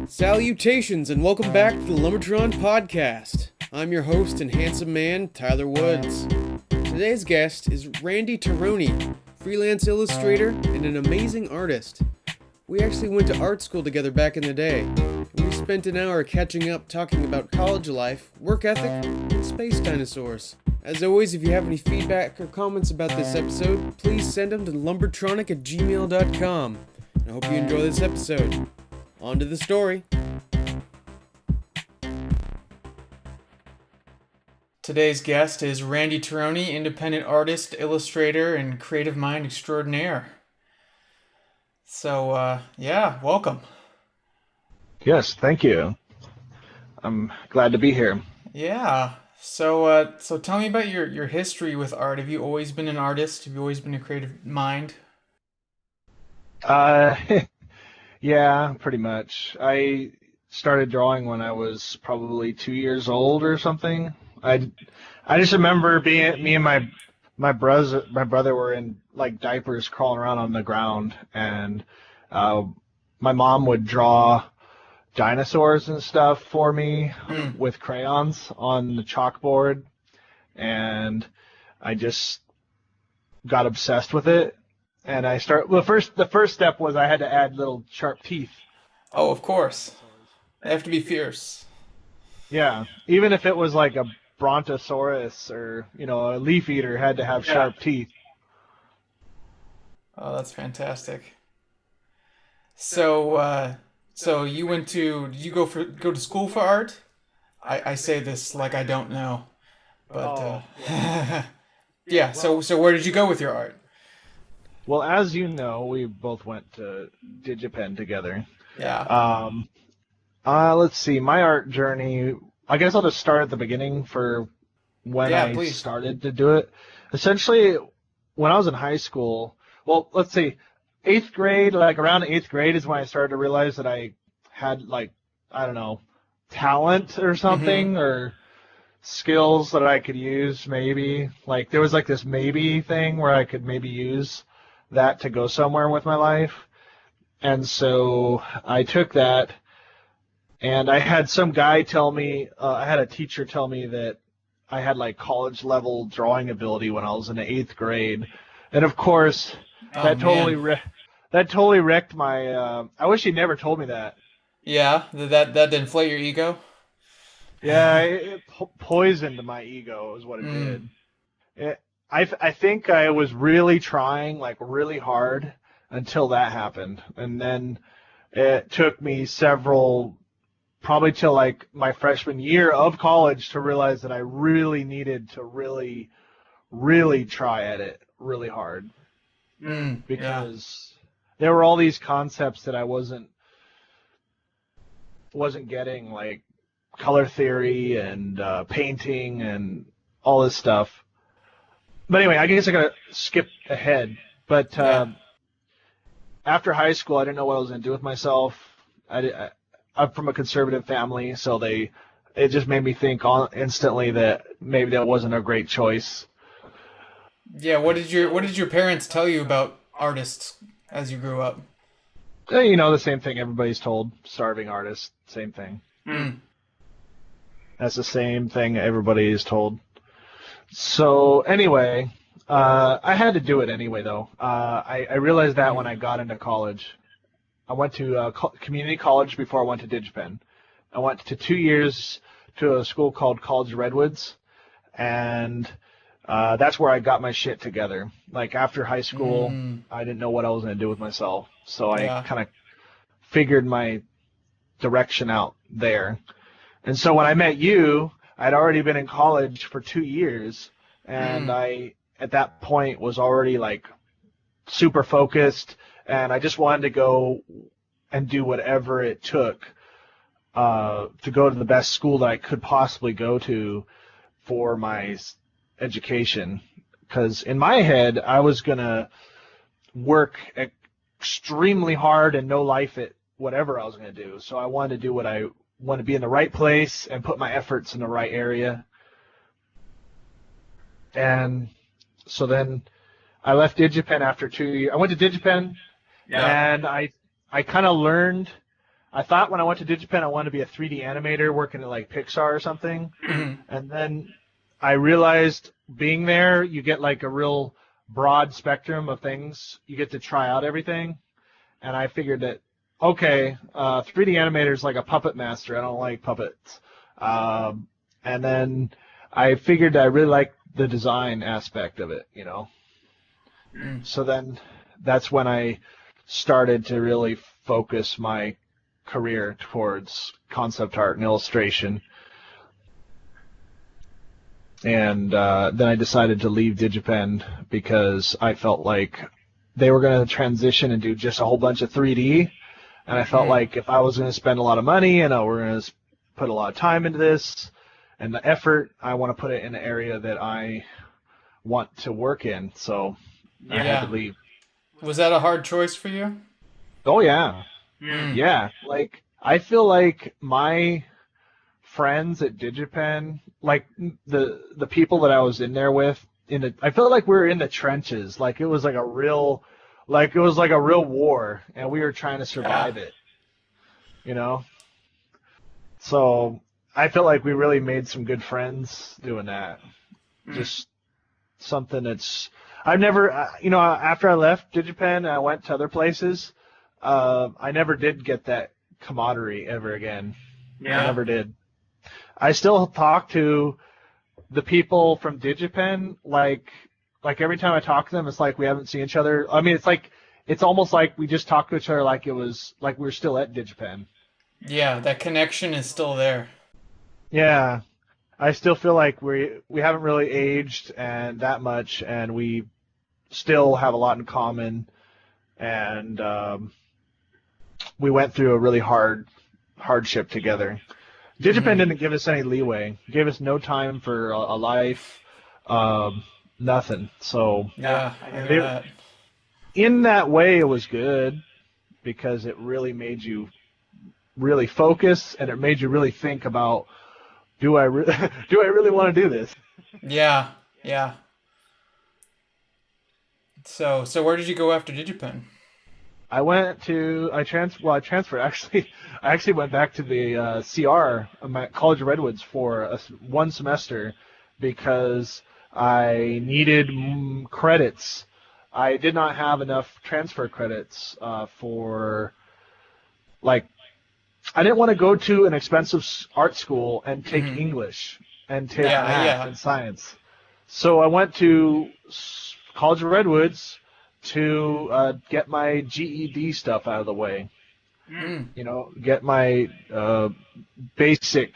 Salutations and welcome back to the Lumbertron Podcast. I'm your host and handsome man, Tyler Woods. Today's guest is Randy Toroni, freelance illustrator and an amazing artist. We actually went to art school together back in the day, and we spent an hour catching up talking about college life, work ethic, and space dinosaurs. As always, if you have any feedback or comments about this episode, please send them to lumbertronic@gmail.com. I hope you enjoy this episode. On to the story. Today's guest is Randy Toroni, independent artist, illustrator, and creative mind extraordinaire. So, welcome. Yes, thank you. I'm glad to be here. Yeah. So tell me about your history with art. Have you always been an artist? Have you always been a creative mind? Yeah, pretty much. I started drawing when I was probably 2 years old or something. I just remember me and my brother were in like diapers crawling around on the ground, and my mom would draw dinosaurs and stuff for me with crayons on the chalkboard, and I just got obsessed with it. And the first step was I had to add little sharp teeth. Oh, of course. They have to be fierce. Yeah. Even if it was like a brontosaurus or, a leaf eater, had to have sharp teeth. Oh, that's fantastic. So you did you go to school for art? I say this like I don't know. But yeah, so where did you go with your art? Well, as you know, we both went to Digipen together. Yeah. Let's see. My art journey, I guess I'll just start at the beginning for when I started to do it. Essentially, when I was in high school, well, let's see, 8th grade, like around 8th grade is when I started to realize that I had, like, I don't know, talent or something, or skills that I could use maybe. Like, there was like this maybe thing where I could maybe use that to go somewhere with my life. And so I took that, and I had some guy tell me, I had a teacher tell me that I had like college level drawing ability when I was in the 8th grade. And of course, that totally wrecked my, I wish he never told me that. Yeah, that inflate your ego? Yeah, it poisoned my ego is what it did. I think I was really trying, like, really hard until that happened. And then it took me probably till, like, my freshman year of college to realize that I really needed to really, really try at it really hard. Because there were all these concepts that I wasn't getting, like color theory and painting and all this stuff. But anyway, I guess I gotta skip ahead. But after high school, I didn't know what I was gonna do with myself. I'm from a conservative family, so it just made me think instantly that maybe that wasn't a great choice. Yeah, what did your parents tell you about artists as you grew up? The same thing everybody's told. Starving artist, same thing. That's the same thing everybody is told. So anyway, I had to do it anyway, though. I realized that when I got into college. I went to community college before I went to Digipen. I went to 2 years to a school called College of Redwoods, and that's where I got my shit together. Like, after high school, I didn't know what I was going to do with myself, so I kind of figured my direction out there. And so when I met you, I'd already been in college for 2 years, and I, at that point, was already, like, super focused, and I just wanted to go and do whatever it took to go to the best school that I could possibly go to for my education. because in my head I was gonna work extremely hard and no life at whatever I was gonna do. So I wanted to do what I want to be in the right place and put my efforts in the right area. And so then I left DigiPen after 2 years. I went to DigiPen, and I kind of learned. I thought when I went to DigiPen I wanted to be a 3D animator working at like Pixar or something. And then I realized being there, you get like a real broad spectrum of things. You get to try out everything. And I figured that, okay, 3D animator is like a puppet master. I don't like puppets. And then I figured I really liked the design aspect of it, you know. So then that's when I started to really focus my career towards concept art and illustration. And then I decided to leave DigiPen because I felt like they were going to transition and do just a whole bunch of 3D. And I felt like if I was going to spend a lot of money and we're going to put a lot of time into this and the effort, I want to put it in an area that I want to work in. So I had to leave. Was that a hard choice for you? Oh, yeah. Yeah. Like, I feel like my friends at DigiPen, like the people that I was in there with, I felt like we were in the trenches. Like it was like a real war, and we were trying to survive it. You know. So I felt like we really made some good friends doing that. Just something that's I've never, after I left DigiPen and I went to other places, I never did get that camaraderie ever again. I never did. I still talk to the people from DigiPen, like every time I talk to them, it's like we haven't seen each other. I mean, it's almost like we just talked to each other like it was like we were still at DigiPen. Yeah, that connection is still there. Yeah, I still feel like we haven't really aged and that much, and we still have a lot in common. And we went through a really hardship together. DigiPen didn't give us any leeway. Gave us no time for a life, nothing. So in that way, it was good because it really made you really focus, and it made you really think about, do I really want to do this? Yeah. So where did you go after DigiPen? I transferred actually. I actually went back to the CR at College of Redwoods for one semester because I needed credits. I did not have enough transfer credits for, like, I didn't want to go to an expensive art school and take English and take math and science. So I went to College of Redwoods to get my GED stuff out of the way. Get my basic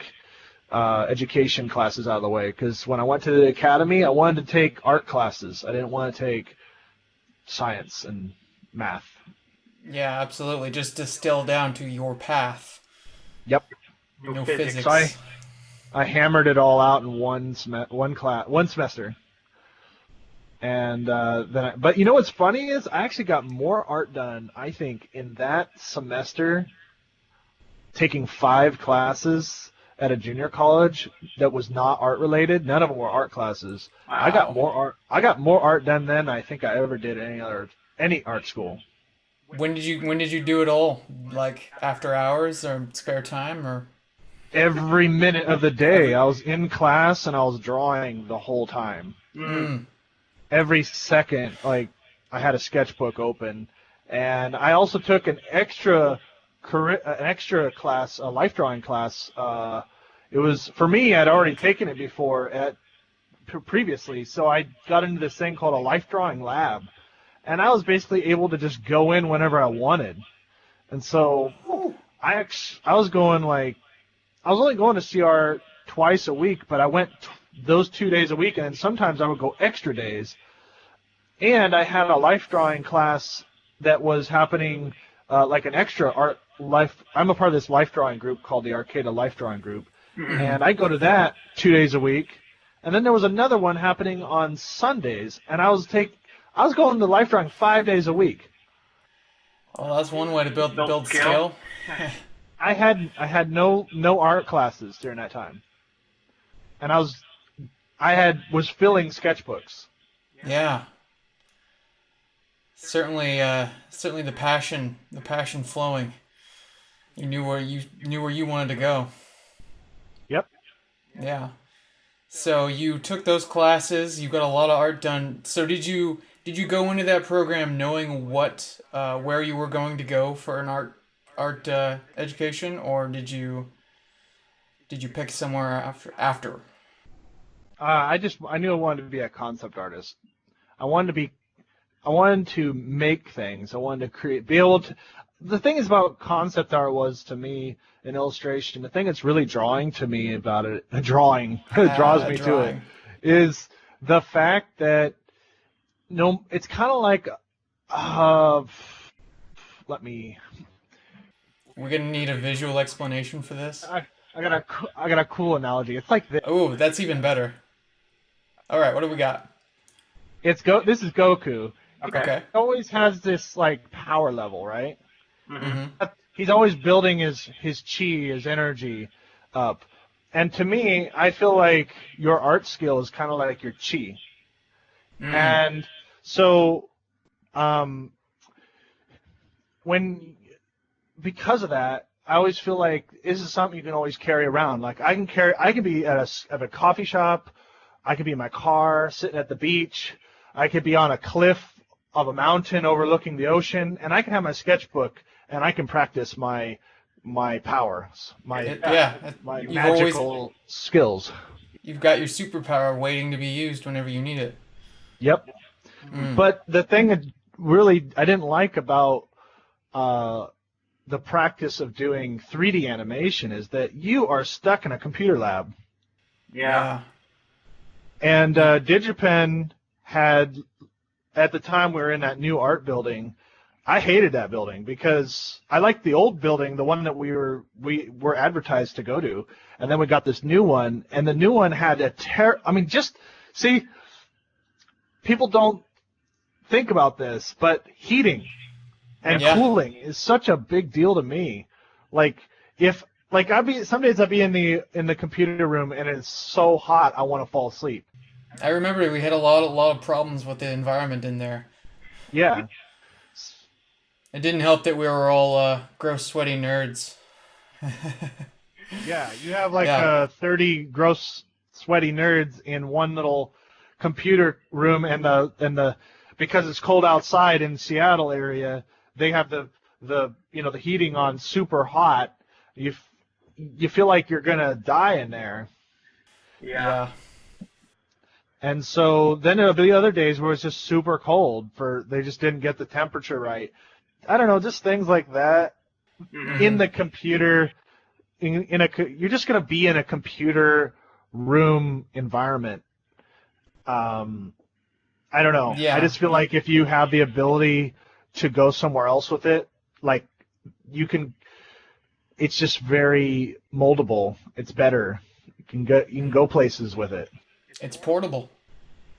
education classes out of the way. Because when I went to the academy, I wanted to take art classes. I didn't want to take science and math. Yeah, absolutely. Just distill down to your path. Yep. No physics. So I hammered it all out in one semester. And but you know what's funny is I actually got more art done, I think, in that semester, taking 5 classes at a junior college that was not art related. None of them were art classes. Wow. I got more art done than I think I ever did at any art school. When did you do it all? Like after hours or spare time or? Every minute of the day. I was in class and I was drawing the whole time. Every second, like, I had a sketchbook open, and I also took an extra class, a life drawing class. It was, for me, I'd already taken it before previously, so I got into this thing called a life drawing lab, and I was basically able to just go in whenever I wanted. And so I was only going to CR twice a week, but I went those 2 days a week, and sometimes I would go extra days. And I had a life drawing class that was happening, like an extra art life. I'm a part of this life drawing group called the Arcada Life Drawing Group, and I go to that 2 days a week. And then there was another one happening on Sundays, and I was going to life drawing 5 days a week. Well, that's one way to build skill. I had no art classes during that time, and I was filling sketchbooks. Yeah. Certainly the passion flowing. You knew where you wanted to go. Yep. Yeah. So you took those classes. You got a lot of art done. So did you go into that program knowing where you were going to go for an art education, or did you pick somewhere after? I knew I wanted to be a concept artist. I wanted to make things. I wanted to be able to. The thing is about concept art was, to me, an illustration. The thing that's really drawing to me about it, draws me to it, is the fact that it's kind of like, We're gonna need a visual explanation for this. I got a cool analogy. It's like this. Oh, that's even better. All right, what do we got? This is Goku. Okay. He always has this like power level, right? Mm-hmm. He's always building his chi, his energy up. And to me, I feel like your art skill is kind of like your chi. Mm. And so, because of that, I always feel like this is something you can always carry around. Like I can be at a coffee shop, I could be in my car, sitting at the beach, I could be on a cliff of a mountain overlooking the ocean, and I can have my sketchbook and I can practice my powers, my magical skills. You've got your superpower waiting to be used whenever you need it. Yep. Mm. But the thing that really I didn't like about the practice of doing 3D animation is that you are stuck in a computer lab. Yeah. And DigiPen had, at the time we were in that new art building, I hated that building because I liked the old building, the one that we were advertised to go to, and then we got this new one, and the new one had people don't think about this, but heating and cooling is such a big deal to me. Some days I'd be in the computer room and it's so hot I want to fall asleep. I remember we had a lot of problems with the environment in there. Yeah. It didn't help that we were all gross, sweaty nerds. Yeah, you have 30 gross, sweaty nerds in one little computer room, and the because it's cold outside in Seattle area, they have the heating on super hot. You feel like you're gonna die in there. Yeah. And so then there'll be other days where it's just super cold. They just didn't get the temperature right. I don't know, just things like that. Mm-hmm. In the computer, you're just gonna be in a computer room environment. I don't know. Yeah. I just feel like if you have the ability to go somewhere else with it, like you can. It's just very moldable. It's better. You can go places with it. It's portable.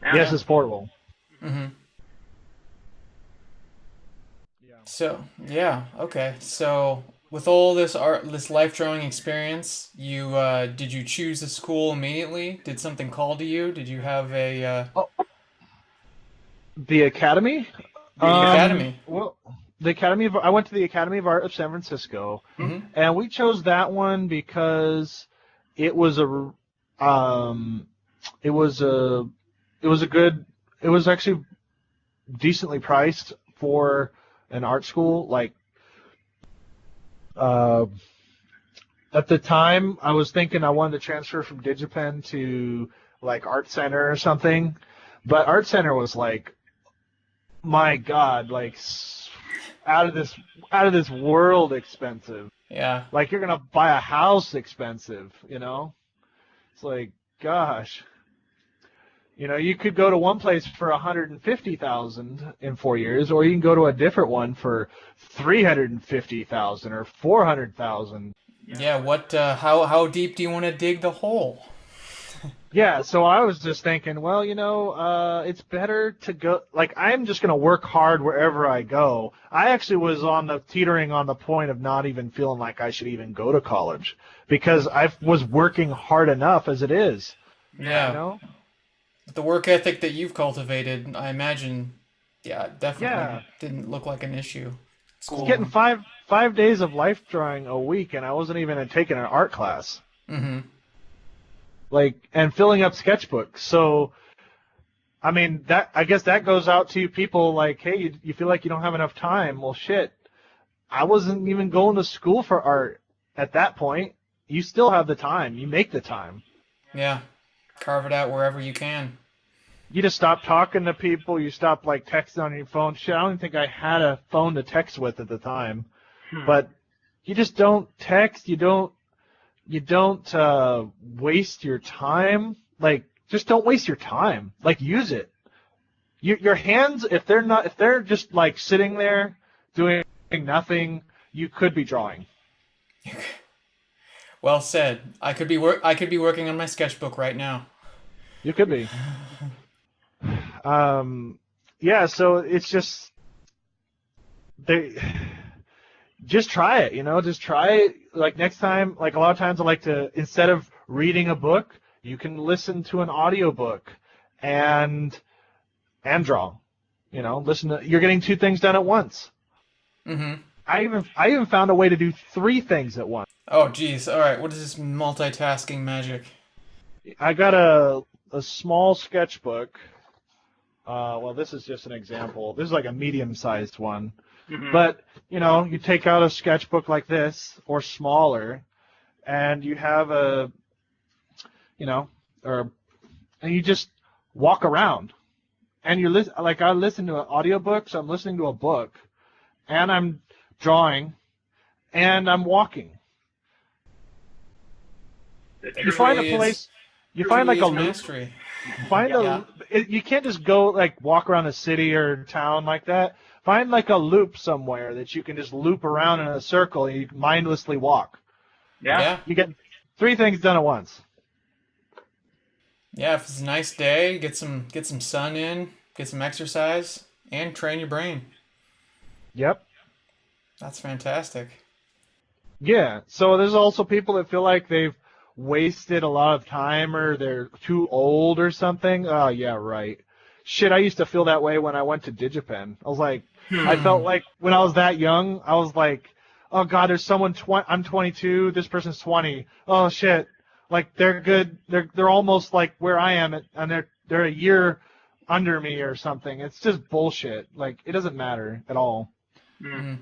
Yes, it's portable. Mm-hmm. Yeah. So okay. So with all this life drawing experience, did you choose a school immediately? Did something call to you? Did you have a? The Academy. Academy. Well, I went to the Academy of Art of San Francisco, mm-hmm. and we chose that one because it was actually decently priced for an art school. Like, at the time, I was thinking I wanted to transfer from DigiPen to like Art Center or something, but Art Center was like, my God, like out of this world expensive. Yeah. Like you're gonna buy a house expensive, you know? It's like, gosh. You know, you could go to one place for $150,000 in 4 years, or you can go to a different one for $350,000 or $400,000. Yeah. What? How deep do you want to dig the hole? Yeah, so I was just thinking, well, it's better to go, like, I'm just going to work hard wherever I go. I actually was teetering on the point of not even feeling like I should even go to college because I was working hard enough as it is. Yeah. The work ethic that you've cultivated, I imagine, definitely didn't look like an issue. School. Getting five days of life drawing a week, and I wasn't even taking an art class. Mm-hmm. And filling up sketchbooks. So, I mean, I guess that goes out to people like, hey, you feel like you don't have enough time. Well, shit, I wasn't even going to school for art at that point. You still have the time. You make the time. Yeah. Carve it out wherever you can. You just stop talking to people. You stop, texting on your phone. Shit, I don't even think I had a phone to text with at the time. But you just don't text. You don't waste your time. Just don't waste your time. Use it. Your hands, if they're just sitting there doing nothing, you could be drawing. Well said. I could be working on my sketchbook right now. You could be. Yeah. So it's just just try it, just try it. Next time, a lot of times I like to, instead of reading a book, you can listen to an audiobook and draw, you're getting two things done at once. Mm-hmm. I even found a way to do three things at once. Oh, geez. All right. What is this multitasking magic? I got a small sketchbook. Well, this is just an example. This is a medium-sized one. Mm-hmm. But, you take out a sketchbook like this or smaller, and you have and you just walk around. And you listen, I listen to an audiobook, so I'm listening to a book, and I'm drawing, and I'm walking. You find a place, you find a loop. Mastery. You can't just go walk around a city or town like that. Find a loop somewhere that you can just loop around in a circle and you mindlessly walk. Yeah. You get three things done at once. Yeah, if it's a nice day, get some sun in, get some exercise, and train your brain. Yep. That's fantastic. Yeah. So there's also people that feel like they've wasted a lot of time or they're too old or something. Oh, yeah, right. Shit, I used to feel that way when I went to DigiPen. I was like, I felt like when I was that young, I was like, oh, God, there's someone, I'm 22, this person's 20. Oh, shit. They're good. They're almost where I am, and they're a year under me or something. It's just bullshit. It doesn't matter at all. Mm-hmm.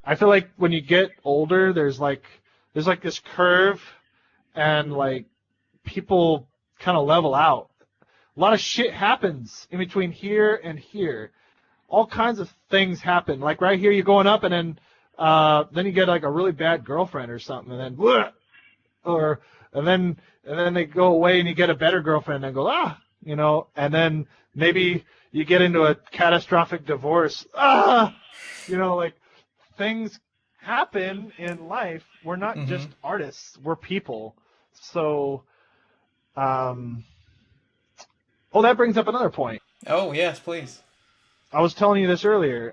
I feel like when you get older, there's this curve, and people kind of level out. A lot of shit happens in between here and here. All kinds of things happen. Right here, you're going up, and then you get a really bad girlfriend or something, and then and then they go away, and you get a better girlfriend, and go and then maybe you get into a catastrophic divorce. Things happen in life. We're not just artists. We're people. So, that brings up another point. Oh, yes, please. I was telling you this earlier.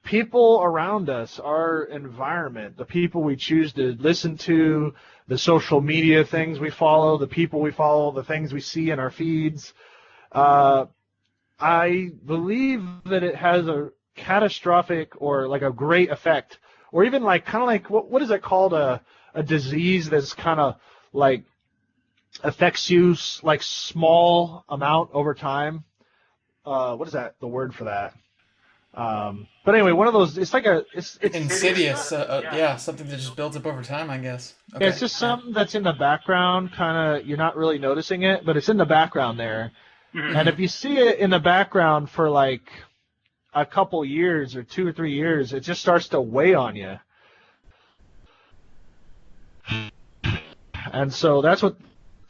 People around us, our environment, the people we choose to listen to, the social media things we follow, the people we follow, the things we see in our feeds, I believe that it has a catastrophic or a great effect, or even what is it called, a disease that's kind of affects you small amount over time. What is that? The word for that? But anyway, one of those. It's it's insidious. Something that just builds up over time, I guess. Okay. Yeah, it's just something that's in the background. Kind of, you're not really noticing it, but it's in the background there. Mm-hmm. And if you see it in the background for a couple years or 2 or 3 years, it just starts to weigh on you. And so that's what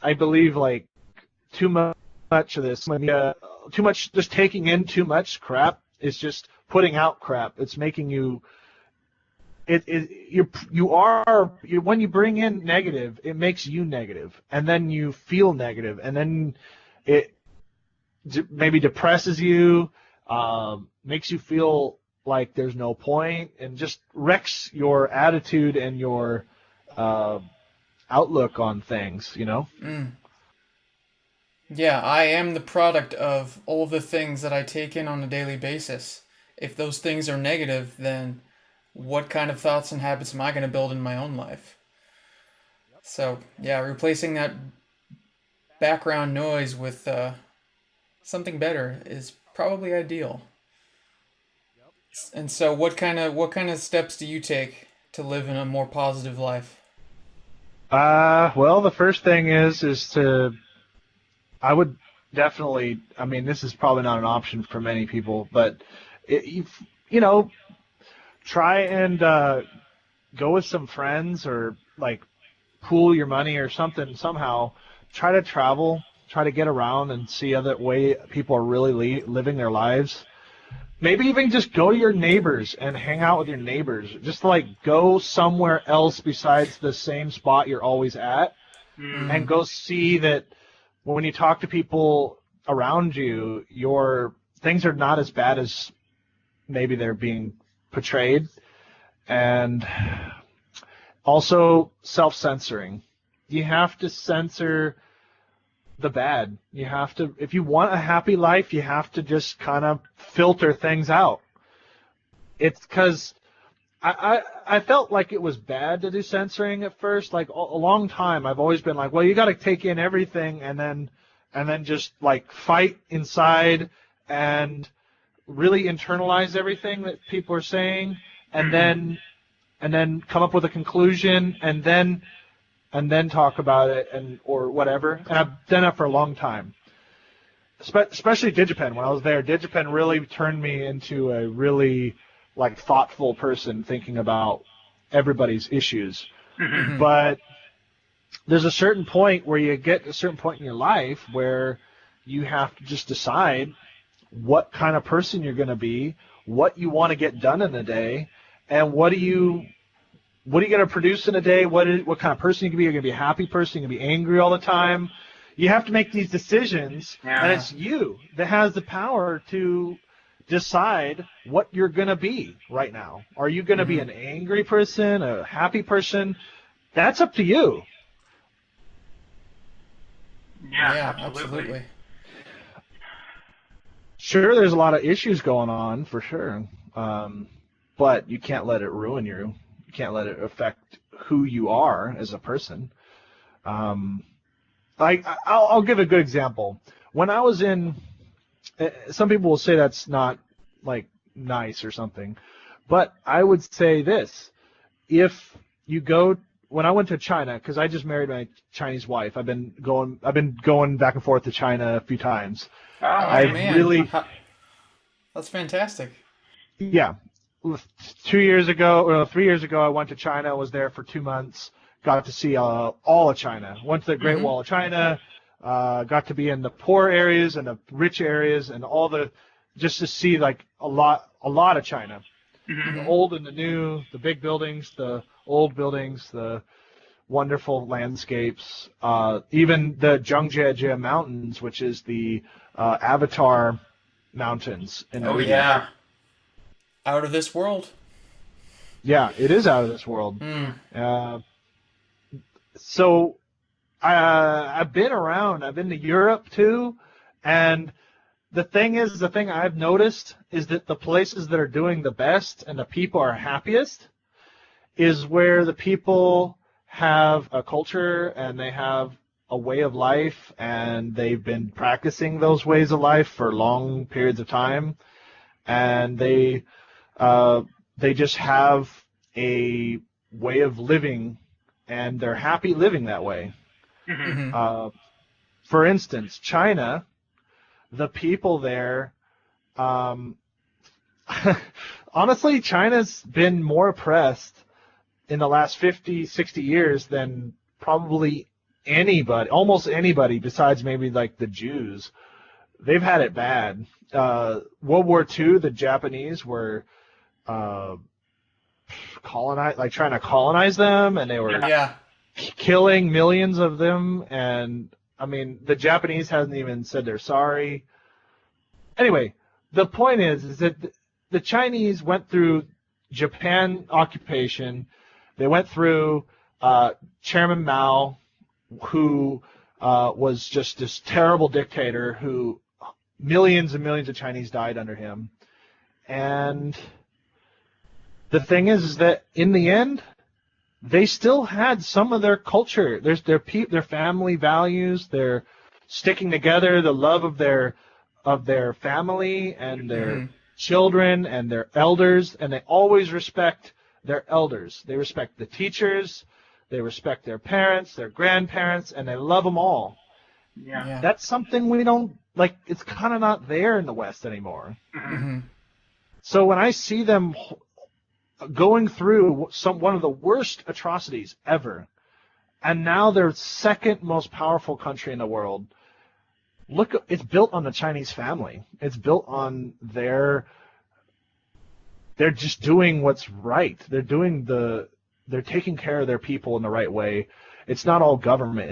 I believe, too much of this, too much, just taking in too much crap is just putting out crap. It's making you when you bring in negative, it makes you negative, and then you feel negative, and then it maybe depresses you, makes you feel like there's no point, and just wrecks your attitude and your outlook on things, Yeah, I am the product of all the things that I take in on a daily basis. If those things are negative, then what kind of thoughts and habits am I going to build in my own life? So, yeah, replacing that background noise with something better is probably ideal. And so what kind of steps do you take to live in a more positive life? Well, the first thing is I would definitely, I mean, this is probably not an option for many people, but try and go with some friends, or like pool your money or something somehow. Try to travel, try to get around and see other way people are really living their lives. Maybe even just go to your neighbors and hang out with your neighbors. Just like go somewhere else besides the same spot you're always at, and go see that when you talk to people around you, your things are not as bad as maybe they're being portrayed. And also self-censoring. You have to censor the bad. You have to, if you want a happy life, you have to just kind of filter things out. It's because I felt like it was bad to do censoring at first. Like a long time, I've always been like, well, you got to take in everything and then just like fight inside and really internalize everything that people are saying, and then come up with a conclusion, and then talk about it or whatever. And I've done that for a long time. Especially Digipen. When I was there, Digipen really turned me into a really like thoughtful person, thinking about everybody's issues. But there's a certain point where you get to a certain point in your life where you have to just decide what kind of person you're going to be, what you want to get done in a day, and what are you going to produce in a day? What kind of person you can be? You're going to be a happy person. You're going to be angry all the time. You have to make these decisions, and it's you that has the power to decide what you're going to be right now. Are you going to be an angry person, a happy person? That's up to you. Yeah, absolutely. Sure, there's a lot of issues going on, for sure. But you can't let it ruin you. You can't let it affect who you are as a person. I'll give a good example. When I was in, some people will say that's not like nice or something, but I would say this: if you go, when I went to China, because I just married my Chinese wife, I've been going back and forth to China a few times. Oh man, that's fantastic. Yeah. 3 years ago, I went to China. Was there for 2 months. Got to see all of China. Went to the Great Wall of China. Got to be in the poor areas and the rich areas, and just to see like a lot of China. The old and the new, the big buildings, the old buildings, the wonderful landscapes. Even the Zhangjiajie Mountains, which is the Avatar Mountains. Yeah. Out of this world. Yeah, it is out of this world. So I've been around. I've been to Europe too, and the thing I've noticed is that the places that are doing the best and the people are happiest is where the people have a culture and they have a way of life, and they've been practicing those ways of life for long periods of time, and they just have a way of living, and they're happy living that way. For instance, China, the people there, honestly, China's been more oppressed in the last 50, 60 years than probably almost anybody besides maybe like the Jews. They've had it bad. World War II, the Japanese were trying to colonize them, and they were killing millions of them. And I mean, the Japanese hasn't even said they're sorry. Anyway, the point is that the Chinese went through Japan occupation. They went through Chairman Mao, who was just this terrible dictator who millions and millions of Chinese died under him. And the thing is that in the end, they still had some of their culture. There's their family values, their sticking together, the love of their family and their children and their elders, and they always respect their elders. They respect the teachers, they respect their parents, their grandparents, and they love them all. Yeah. That's something we don't, like, it's kind of not there in the West anymore. Mm-hmm. So when I see them going through one of the worst atrocities ever, and now they're second most powerful country in the world, look, it's built on the Chinese family. It's built on they're just doing what's right. They're taking care of their people in the right way. It's not all government.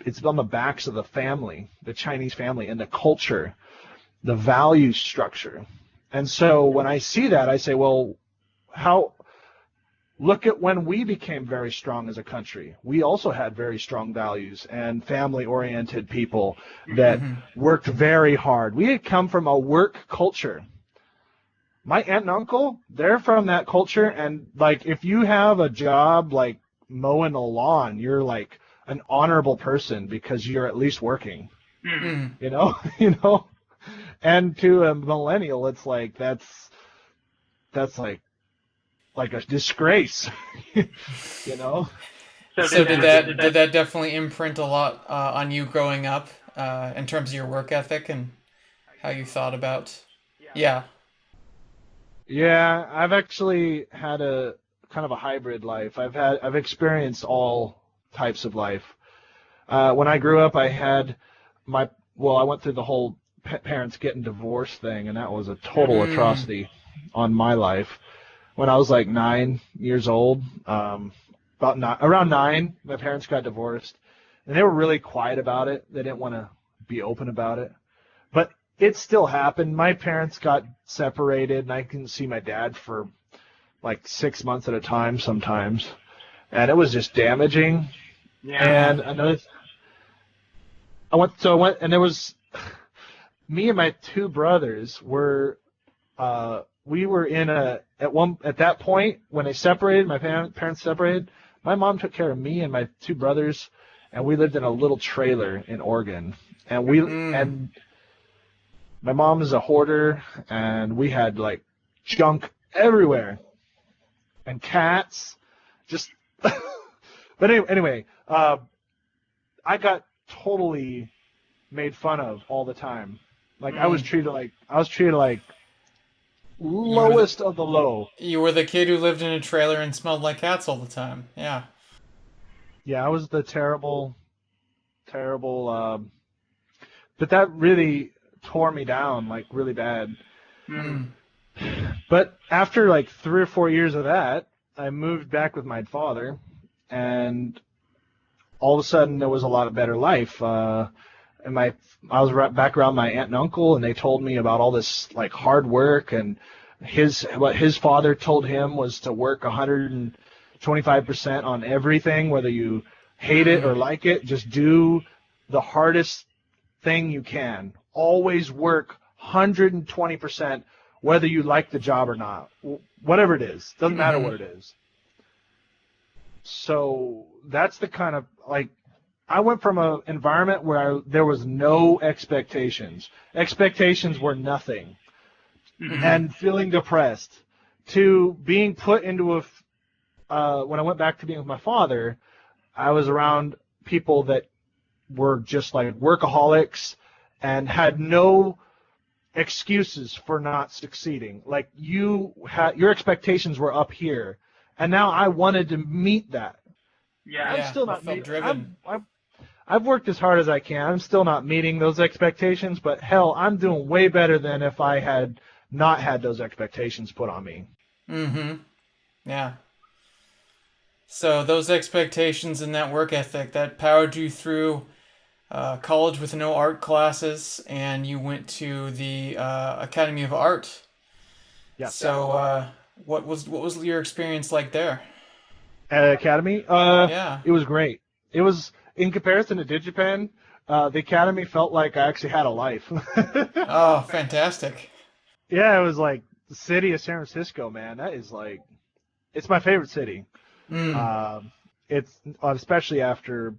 It's on the backs of the family, the Chinese family, and the culture, the value structure. And so when I see that, I say, well, look at when we became very strong as a country. We also had very strong values and family-oriented people that worked very hard. We had come from a work culture. My aunt and uncle, they're from that culture, and like if you have a job like mowing a lawn, you're like an honorable person because you're at least working. You know? And to a millennial, it's like that's like a disgrace, you know. So did that definitely imprint a lot on you growing up in terms of your work ethic and how you thought about? Yeah, I've actually had a kind of a hybrid life. I've experienced all types of life. When I grew up, I went through the whole parents getting divorced thing, and that was a total atrocity on my life. When I was like 9 years old, around 9, my parents got divorced, and they were really quiet about it. They didn't want to be open about it, but it still happened. My parents got separated, and I couldn't see my dad for like 6 months at a time sometimes, and it was just damaging. And I went, and there was me and my two brothers were. We were at that point when they separated. My parents separated. My mom took care of me and my two brothers, and we lived in a little trailer in Oregon. And and my mom is a hoarder, and we had like junk everywhere, and cats. Just, but anyway, I got totally made fun of all the time. Like I was treated like lowest of the low. You were the kid who lived in a trailer and smelled like cats all the time. Yeah. Yeah, I was the terrible, but that really tore me down, like really bad. But after like 3 or 4 years of that, I moved back with my father, and all of a sudden there was a lot of better life. And I was back around my aunt and uncle, and they told me about all this like hard work, and what his father told him was to work 125% on everything, whether you hate it or like it. Just do the hardest thing you can. Always work 120%, whether you like the job or not. Whatever it is, doesn't matter what it is. So that's the kind of like. I went from an environment where there was no expectations. Expectations were nothing. And feeling depressed, to being put into when I went back to being with my father, I was around people that were just like workaholics and had no excuses for not succeeding. Like your expectations were up here, and now I wanted to meet that. I'm still not driven. I've worked as hard as I can. I'm still not meeting those expectations, but hell, I'm doing way better than if I had not had those expectations put on me. Yeah. So those expectations and that work ethic, that powered you through college with no art classes, and you went to the Academy of Art. Yeah. So what was your experience like there? At Academy? Yeah. It was great. It was, in comparison to Digipen, the Academy felt like I actually had a life. Oh, fantastic. Yeah, it was like the city of San Francisco, man. That is like, it's my favorite city. It's especially after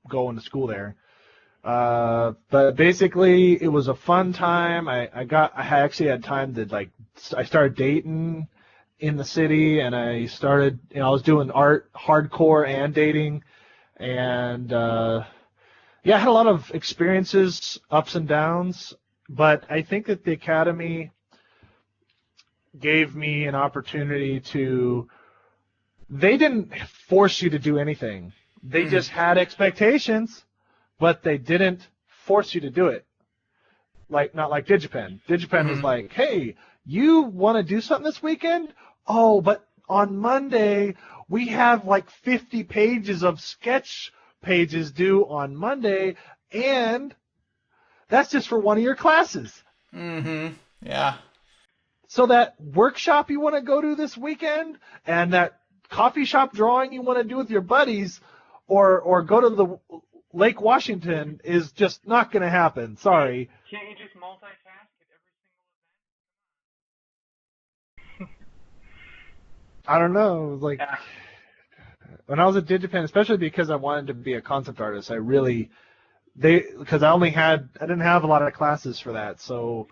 going to school there. But basically, it was a fun time. I actually had time to I started dating in the city, and I started, I was doing art, hardcore and dating, and yeah, I had a lot of experiences, ups and downs. But I think that the Academy gave me an opportunity to. They didn't force you to do anything. They just had expectations, but they didn't force you to do it. Not like Digipen. Digipen was like, hey, you want to do something this weekend? Oh, but on Monday, we have 50 pages of sketch pages due on Monday, and that's just for one of your classes. Yeah. So that workshop you want to go to this weekend, and that coffee shop drawing you want to do with your buddies, or go to the Lake Washington is just not going to happen. Sorry. Can't you just multitask at every single event? I don't know. When I was at Digipen, especially because I wanted to be a concept artist, because I didn't have a lot of classes for that. So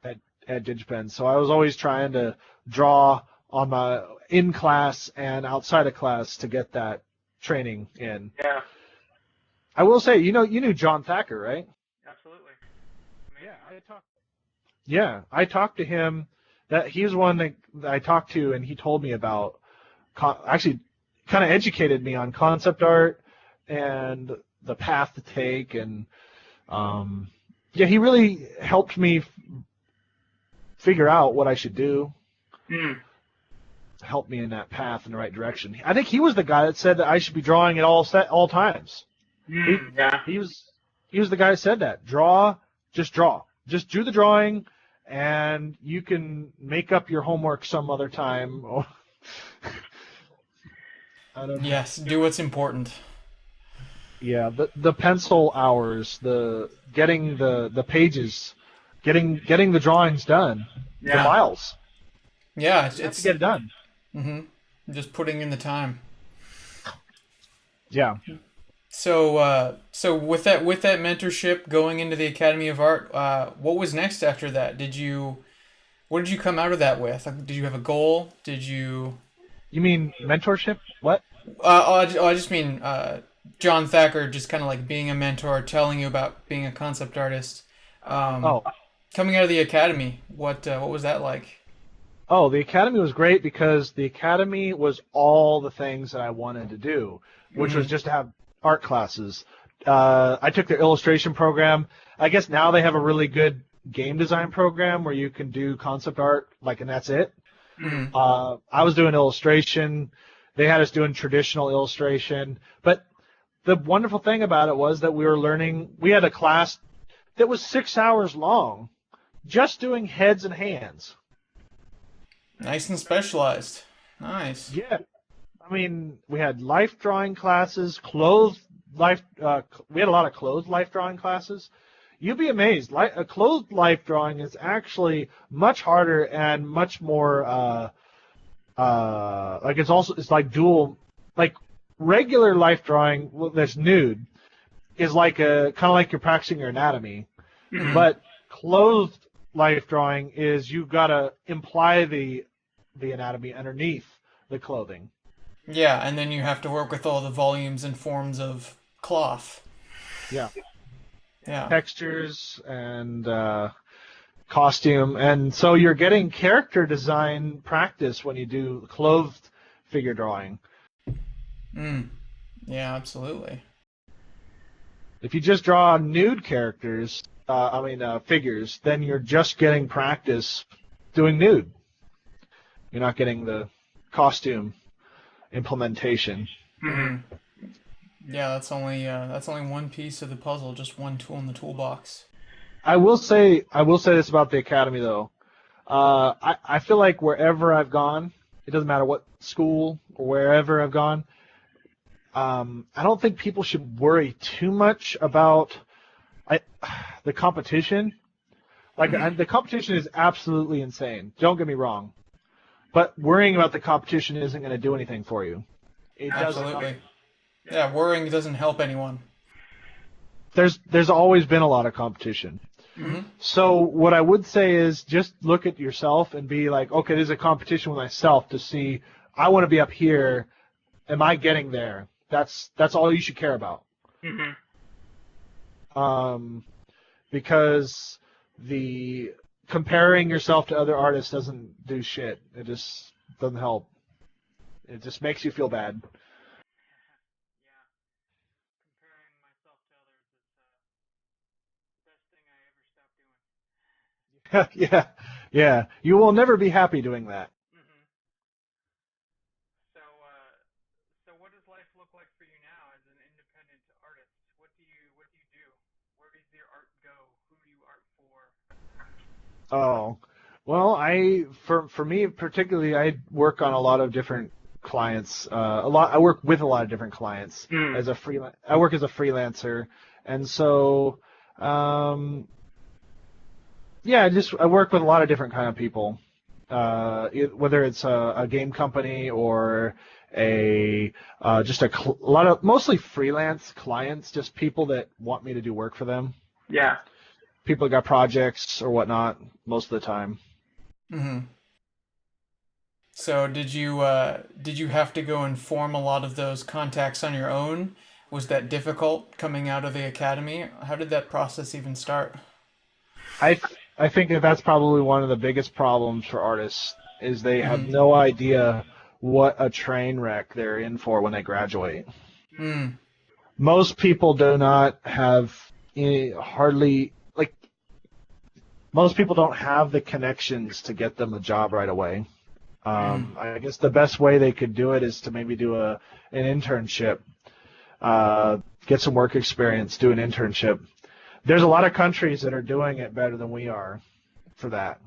at Digipen, so I was always trying to draw on my in class and outside of class to get that training in. Yeah. I will say, you knew John Thacker, right? Absolutely. I talked to him. That he was one that I talked to, and he told me about, actually, kind of educated me on concept art and the path to take, and he really helped me figure out what I should do. Help me in that path in the right direction. I think he was the guy that said that I should be drawing at all times. He was the guy that said that. Just draw. Just do the drawing, and you can make up your homework some other time. I don't know. Yes, do what's important. Yeah, the pencil hours, getting the pages, getting the drawings done, the miles. Yeah, you have to get it done. Just putting in the time. Yeah. So with that mentorship going into the Academy of Art, what was next after that? What did you come out of that with? Did you have a goal? You mean mentorship? What? I just mean John Thacker just kind of being a mentor, telling you about being a concept artist. Coming out of the Academy, what was that like? Oh, the Academy was great because the Academy was all the things that I wanted to do, which was just to have art classes. I took their illustration program. I guess now they have a really good game design program where you can do concept art, and that's it. I was doing illustration. They had us doing traditional illustration. But the wonderful thing about it was that we had a class that was 6 hours long just doing heads and hands. Nice and specialized. Nice. Yeah. I mean, we had life drawing classes, we had a lot of clothed life drawing classes. You'd be amazed. A clothed life drawing is actually much harder and much more, it's like dual, regular life drawing that's nude is kind of like you're practicing your anatomy. But clothed life drawing is you've got to imply the anatomy underneath the clothing. Yeah, and then you have to work with all the volumes and forms of cloth. Yeah. Yeah. Textures and costume, and so you're getting character design practice when you do clothed figure drawing. Yeah, absolutely. If you just draw nude characters, figures, then you're just getting practice doing nude. You're not getting the costume implementation. Mm-hmm. Yeah, that's only one piece of the puzzle, just one tool in the toolbox. I will say this about the academy though. I feel like wherever I've gone, it doesn't matter what school or wherever I've gone, I don't think people should worry too much about the competition. Like, the competition is absolutely insane. Don't get me wrong. But worrying about the competition isn't going to do anything for you. It Absolutely. Yeah, worrying doesn't help anyone. There's always been a lot of competition. Mm-hmm. So what I would say is just look at yourself and be like, okay, there's a competition with myself to see, I want to be up here. Am I getting there? That's all you should care about. Mm-hmm. Because the comparing yourself to other artists doesn't do shit. It just doesn't help. It just makes you feel bad. Yeah. Comparing myself to others is the best thing I ever stopped doing. Yeah. You will never be happy doing that. Mm-hmm. So what does life look like for you now as an independent artist? What do you do? Where does your art go? Who do you art for? Oh, well, for me particularly, I work on a lot of different clients. I work with a lot of different clients as a I work as a freelancer, and so yeah, I work with a lot of different kind of people. Whether it's a game company or mostly freelance clients, just people that want me to do work for them. Yeah. People that got projects or whatnot most of the time. Mm-hmm. So did you have to go and form a lot of those contacts on your own? Was that difficult coming out of the academy? How did that process even start? I think that's probably one of the biggest problems for artists is they have no idea what a train wreck they're in for when they graduate. Most people do not have most people don't have the connections to get them a job right away. I guess the best way they could do it is to maybe do an internship, get some work experience, do an internship. There's a lot of countries that are doing it better than we are for that.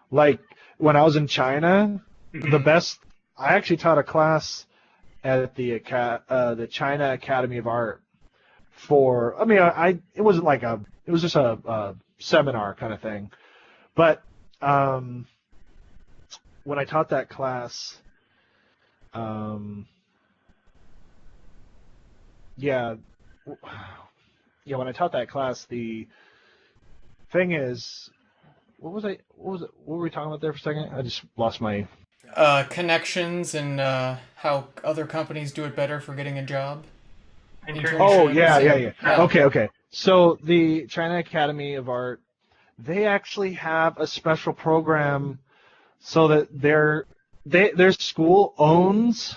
Like when I was in China, I actually taught a class at the China Academy of Art it was just a seminar kind of thing. But when I taught that class, when I taught that class, the thing is, what were we talking about there for a second? I just lost my... Connections and how other companies do it better for getting a job. Oh, yeah. Okay. So the China Academy of Art, they actually have a special program so that their school owns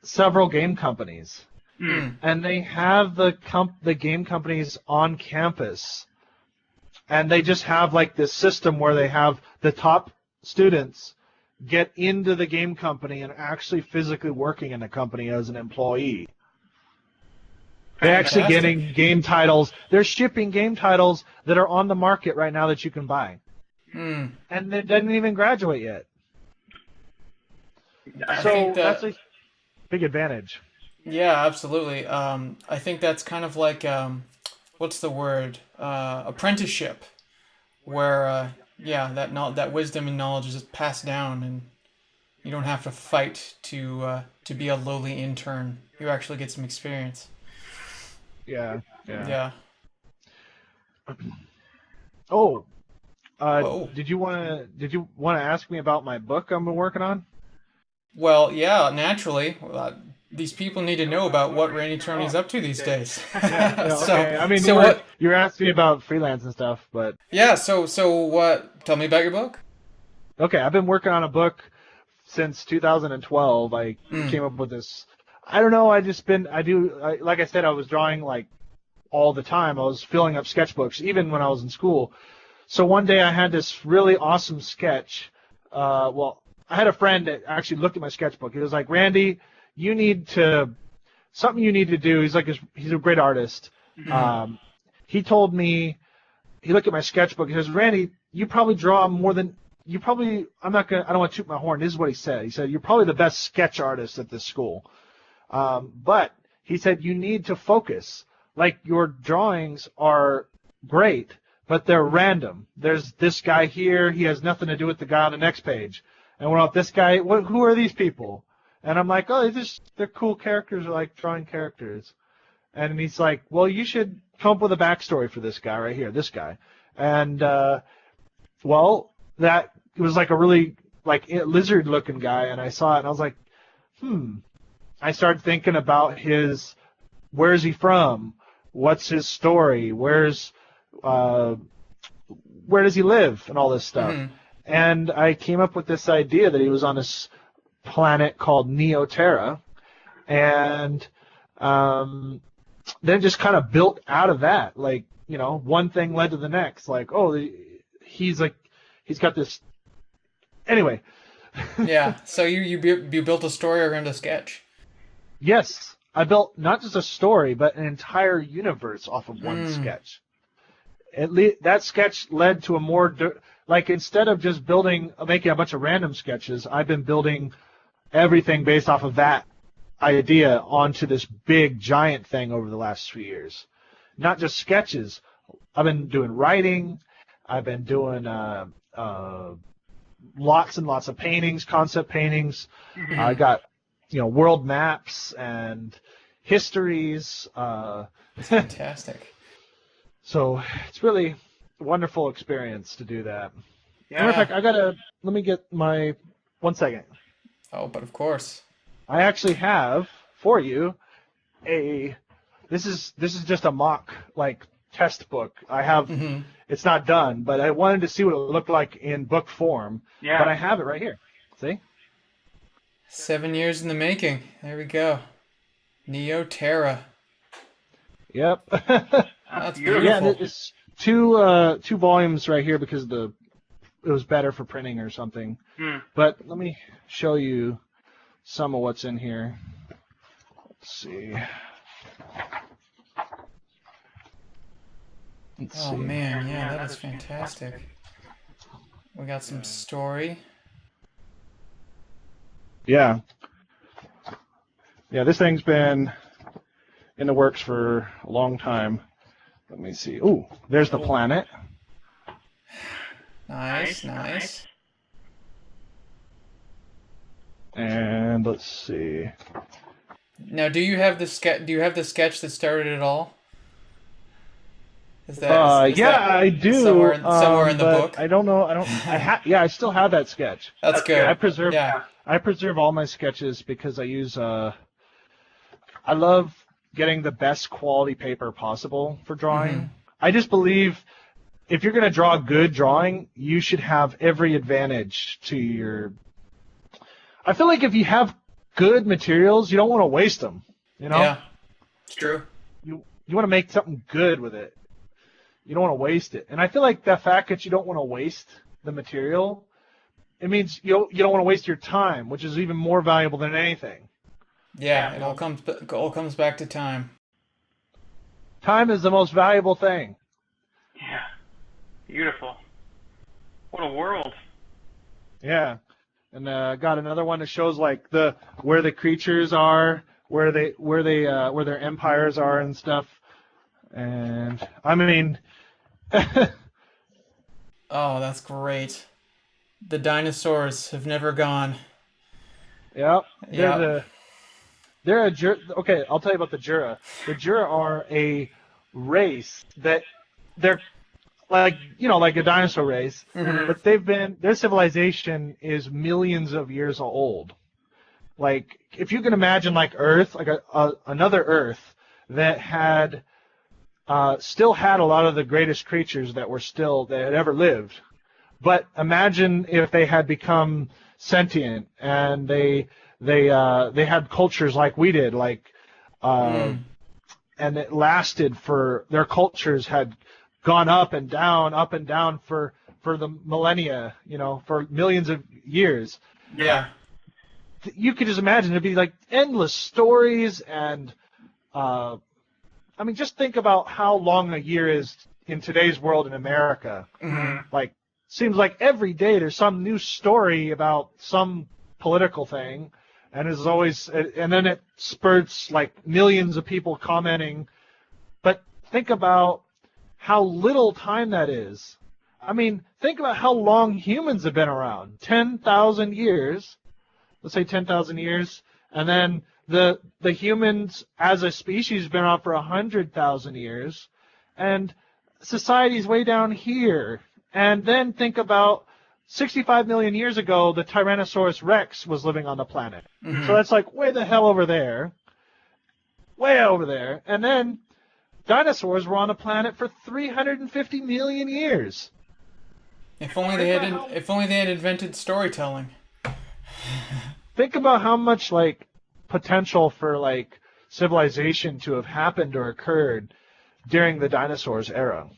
several game companies. And they have the game companies on campus, and they just have like this system where they have the top students get into the game company and actually physically working in the company as an employee. They're actually getting game titles. They're shipping game titles that are on the market right now that you can buy. And they didn't even graduate yet. So that's a big advantage. Yeah, absolutely. I think that's kind of like, what's the word? Apprenticeship, where that wisdom and knowledge is just passed down, and you don't have to fight to be a lowly intern. You actually get some experience. Yeah. Whoa. Did you want to ask me about my book I'm working on? Well, yeah, naturally. These people need to know about what Randy Toroni's up to these days. Okay. You're asking me about freelance and stuff, but yeah. So what? Tell me about your book. Okay, I've been working on a book since 2012. I came up with this. I don't know. Like I said, I was drawing like all the time. I was filling up sketchbooks, even when I was in school. So one day I had this really awesome sketch. I had a friend that actually looked at my sketchbook. He was like, Randy, something you need to do. He's like, he's a great artist. He told me, he looked at my sketchbook. He says, Randy, you probably draw more than, I don't want to toot my horn. This is what he said. He said, you're probably the best sketch artist at this school. But he said, you need to focus. Like, your drawings are great, but they're random. There's this guy here. He has nothing to do with the guy on the next page. And we're like, this guy, who are these people? And I'm like, oh, they're cool characters. I like drawing characters. And he's like, well, you should come up with a backstory for this guy right here, this guy. And, well, that was like a really lizard-looking guy, and I saw it, and I was like, I started thinking about where is he from? What's his story? Where does he live? And all this stuff. And I came up with this idea that he was on this planet called Terra, and then just kind of built out of that. Like, one thing led to the next. Like, oh, he's got this. Anyway. Yeah. So you built a story around a sketch. Yes, I built not just a story, but an entire universe off of one sketch. That sketch led to a more instead of just making a bunch of random sketches, I've been building everything based off of that idea onto this big giant thing over the last 3 years. Not just sketches. I've been doing writing. I've been doing lots and lots of paintings, concept paintings. I got world maps and histories. That's fantastic. So it's really a wonderful experience to do that. Yeah. Matter of fact, let me get my 1 second. Oh, but of course. I actually have for you this is just a mock test book. I have it's not done, but I wanted to see what it looked like in book form. Yeah. But I have it right here. See? 7 years in the making. There we go. Terra. Yep. That's beautiful. Yeah, and it's two volumes right here because it was better for printing or something. But let me show you some of what's in here. Let's see. Oh man, yeah, that is fantastic. We got some story. Yeah. Yeah, this thing's been in the works for a long time. Let me see. Ooh, there's the planet. Nice. And let's see. Now, do you have the sketch that started it all? Is that, I do. Somewhere in the book. I don't know. I still have that sketch. That's good. I preserve all my sketches because I use I love getting the best quality paper possible for drawing. I just believe if you're going to draw a good drawing, you should have every advantage to your. I feel like if you have good materials, you don't want to waste them. Yeah, it's true. You want to make something good with it. You don't want to waste it. And I feel like the fact that you don't want to waste the material, it means you don't want to waste your time, which is even more valuable than anything. Yeah, it all comes back to time. Time is the most valuable thing. Yeah. Beautiful. What a world. Yeah. And I got another one that shows where the creatures are, where their empires are and stuff. And I mean oh, that's great. The dinosaurs have never gone. Yep. Yeah. Okay, I'll tell you about the Jura. The Jura are a race that they're like a dinosaur race, but their civilization is millions of years old. Like, if you can imagine Earth, another Earth that had still had a lot of the greatest creatures that had ever lived. But imagine if they had become sentient and they had cultures like we did, and it lasted for their cultures had gone up and down for the millennia, for millions of years. Yeah. You could just imagine it'd be like endless stories and, I mean, just think about how long a year is in today's world in America. Mm-hmm. Like, seems like every day there's some new story about some political thing, and there's always, and then it spurts like millions of people commenting. But think about how little time that is. I mean, think about how long humans have been around. 10,000 years. Let's say 10,000 years. And then the humans as a species have been around for 100,000 years. And society's way down here. And then think about 65 million years ago, the Tyrannosaurus Rex was living on the planet. Mm-hmm. So that's like way the hell over there. Way over there. And then dinosaurs were on the planet for 350 million years. If only they had invented storytelling. Think about how much like potential for like civilization to have happened or occurred during the dinosaurs era.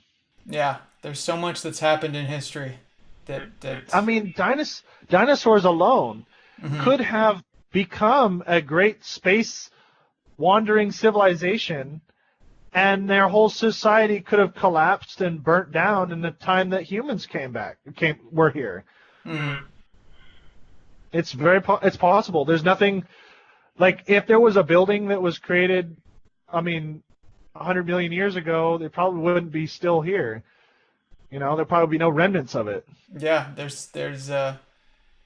Yeah, there's so much that's happened in history that I mean, dinosaurs alone mm-hmm. could have become a great space wandering civilization, and their whole society could have collapsed and burnt down in the time that humans were here. Mm-hmm. It's possible. There's nothing like if there was a building that was created, I mean, 100 million years ago, they probably wouldn't be still here. You know, there'd probably be no remnants of it. Yeah, there's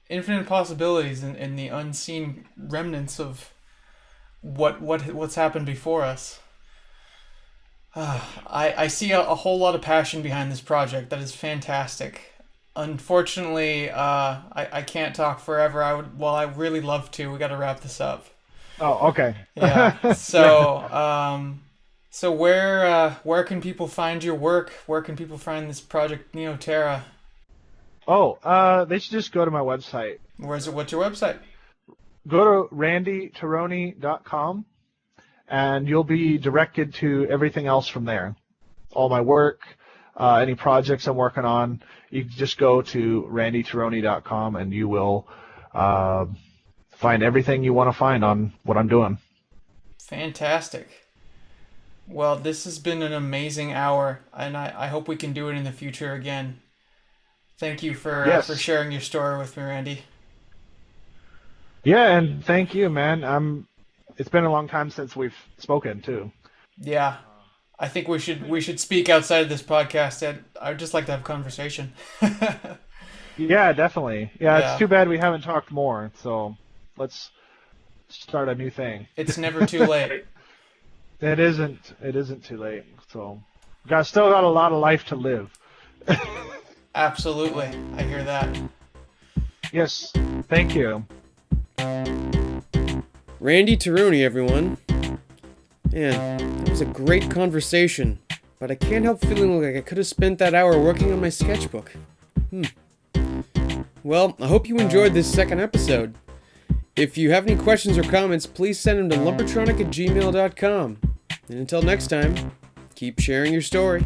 infinite possibilities in the unseen remnants of what's happened before us. I see a whole lot of passion behind this project. That is fantastic. Unfortunately, I can't talk forever. I really love to. We got to wrap this up. Oh, okay. Yeah. So, so where can people find your work? Where can people find this project, Terra? Oh, they should just go to my website. What's your website? Go to randytoroni.com, and you'll be directed to everything else from there. All my work, any projects I'm working on, you can just go to randytoroni.com, and you will find everything you want to find on what I'm doing. Fantastic. Well, this has been an amazing hour, and I hope we can do it in the future again. Thank you for sharing your story with me, Randy. Yeah, and thank you, man. It's been a long time since we've spoken too. Yeah, I think we should speak outside of this podcast. I'd just like to have a conversation. Yeah, definitely. Yeah, it's too bad we haven't talked more. So let's start a new thing. It's never too late. It isn't too late. So still got a lot of life to live. Absolutely, I hear that. Yes, thank you. Randy Toroni, everyone. Man, that was a great conversation, but I can't help feeling like I could have spent that hour working on my sketchbook. Well, I hope you enjoyed this second episode. If you have any questions or comments, please send them to lumbertronic@gmail.com. And until next time, keep sharing your story.